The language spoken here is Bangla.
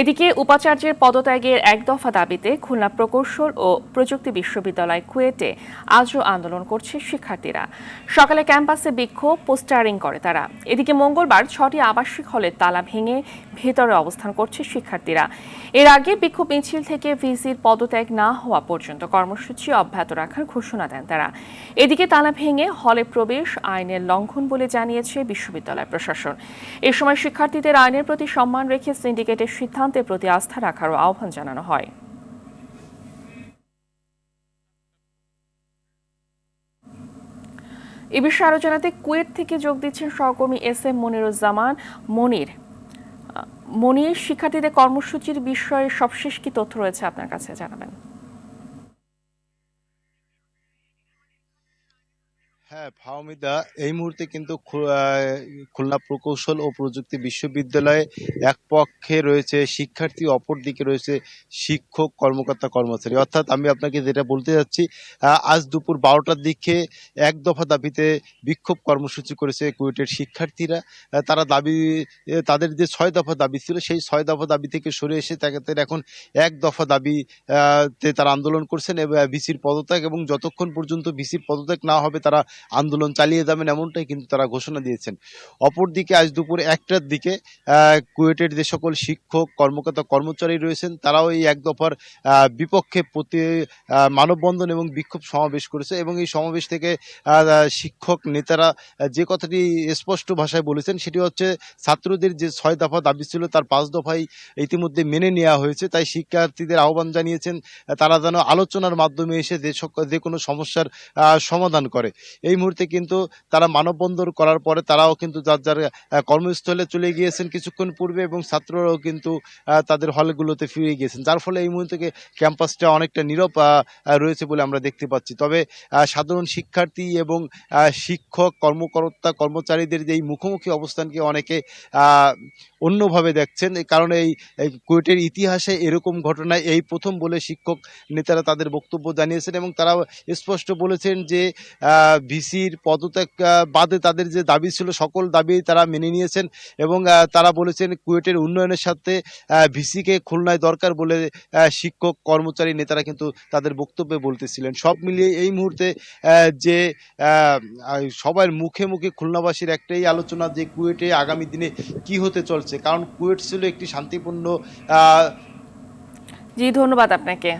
এদিকে উপাচার্যের পদত্যাগের এক দফা দাবিতে খুলনা প্রকৌশল ও প্রযুক্তি বিশ্ববিদ্যালয় কুয়েটে আজও আন্দোলন করছে শিক্ষার্থীরা। সকালে ক্যাম্পাসে বিক্ষোভ, পোস্টারিং করে তারা। এদিকে মঙ্গলবার 6টি আবাসিক হলের তালা ভেঙে ভেতরে অবস্থান করছে শিক্ষার্থীরা। এর আগে বিক্ষোভ মিছিল থেকে ভিসির পদত্যাগ না হওয়া পর্যন্ত কর্মসূচি অব্যাহত রাখার ঘোষণা দেন তারা। এদিকে তালা ভেঙে হলে প্রবেশ আইনের লঙ্ঘন বলে জানিয়েছে বিশ্ববিদ্যালয় প্রশাসন। এ সময় শিক্ষার্থীদের আইনের প্রতি সম্মান রেখে সিন্ডিকেটের সিদ্ধান্তের প্রতি আস্থা রাখারও আহ্বান জানানো হয়। এ বিষয়ে আরো জানাতে কুয়েট থেকে যোগ দিচ্ছেন সহকর্মী SM মনিরুজ্জামান। মনির, শিক্ষার্থীদের কর্মসূচির বিষয়ে সবশেষ কি তথ্য রয়েছে আপনার কাছে জানাবেন? হ্যাঁ ফাহমিদা, এই মুহূর্তে কিন্তু খুলনা প্রকৌশল ও প্রযুক্তি বিশ্ববিদ্যালয়ে এক পক্ষে রয়েছে শিক্ষার্থী, অপর দিকে রয়েছে শিক্ষক, কর্মকর্তা, কর্মচারী। অর্থাৎ আমি আপনাকে যেটা বলতে যাচ্ছি, আজ দুপুর 12টার দিকে এক দফা দাবিতে বিক্ষোভ কর্মসূচি করেছে কুয়েটের শিক্ষার্থীরা। তারা তাদের যে 6 দফা দাবি ছিল, সেই 6 দফা দাবি থেকে সরে এসে তাদের এখন এক দফা দাবি তে তারা আন্দোলন করছেন এবং ভিসির পদত্যাগ, এবং যতক্ষণ পর্যন্ত ভিসির পদত্যাগ না হবে তারা আন্দোলন চালিয়ে যাবেন, এমনটাই কিন্তু তারা ঘোষণা দিয়েছেন। অপরদিকে আজ দুপুর 1টার দিকে কুয়েটের যে সকল শিক্ষক, কর্মকর্তা, কর্মচারী রয়েছেন তারাও এই এক দফার বিপক্ষে মানববন্ধন এবং বিক্ষোভ সমাবেশ করেছে, এবং এই সমাবেশ থেকে শিক্ষক নেতারা যে কথাটি স্পষ্ট ভাষায় বলেছেন সেটি হচ্ছে, ছাত্রদের যে 6 দফা দাবি ছিল তার 5 দফাই ইতিমধ্যে মেনে নেওয়া হয়েছে। তাই শিক্ষার্থীদের আহ্বান জানিয়েছেন তারা যেন আলোচনার মাধ্যমে এসে যে কোনো সমস্যার সমাধান করে। এই মুহূর্তে কিন্তু তারা মানববন্ধন করার পরে তারাও কিন্তু যার যার কর্মস্থলে চলে গিয়েছেন কিছুক্ষণ পূর্বে, এবং ছাত্ররাও কিন্তু তাদের হলগুলোতে ফিরে গিয়েছেন, যার ফলে এই মুহূর্তে ক্যাম্পাসটা অনেকটা নীরব রয়েছে বলে আমরা দেখতে পাচ্ছি। তবে সাধারণ শিক্ষার্থী এবং শিক্ষক, কর্মকর্তা, কর্মচারীদের যে এই মুখোমুখি অবস্থানকে অনেকে অন্যভাবে দেখছেন, কারণ এই কুয়েটের ইতিহাসে এরকম ঘটনায় এই প্রথম বলে শিক্ষক নেতারা তাদের বক্তব্য জানিয়েছেন, এবং তারা স্পষ্ট বলেছেন যে ভিসির পদত্যাগ বাদে তাদের যে দাবি ছিল সকল দাবি তারা মেনে নিয়েছেন, এবং তারা বলেছেন কুয়েটের উন্নয়নের সাথে ভিসিকে খুলনায় দরকার বলে শিক্ষক, কর্মচারী নেতারা কিন্তু তাদের বক্তব্যে বলতেছিলেন। সব মিলিয়ে এই মুহূর্তে যে সবার মুখে মুখে খুলনাবাসীর একটাই আলোচনা যে কুয়েটে আগামী দিনে কি হতে চলছে, কারণ কুয়েট ছিল একটি শান্তিপূর্ণ। জি, ধন্যবাদ আপনাকে।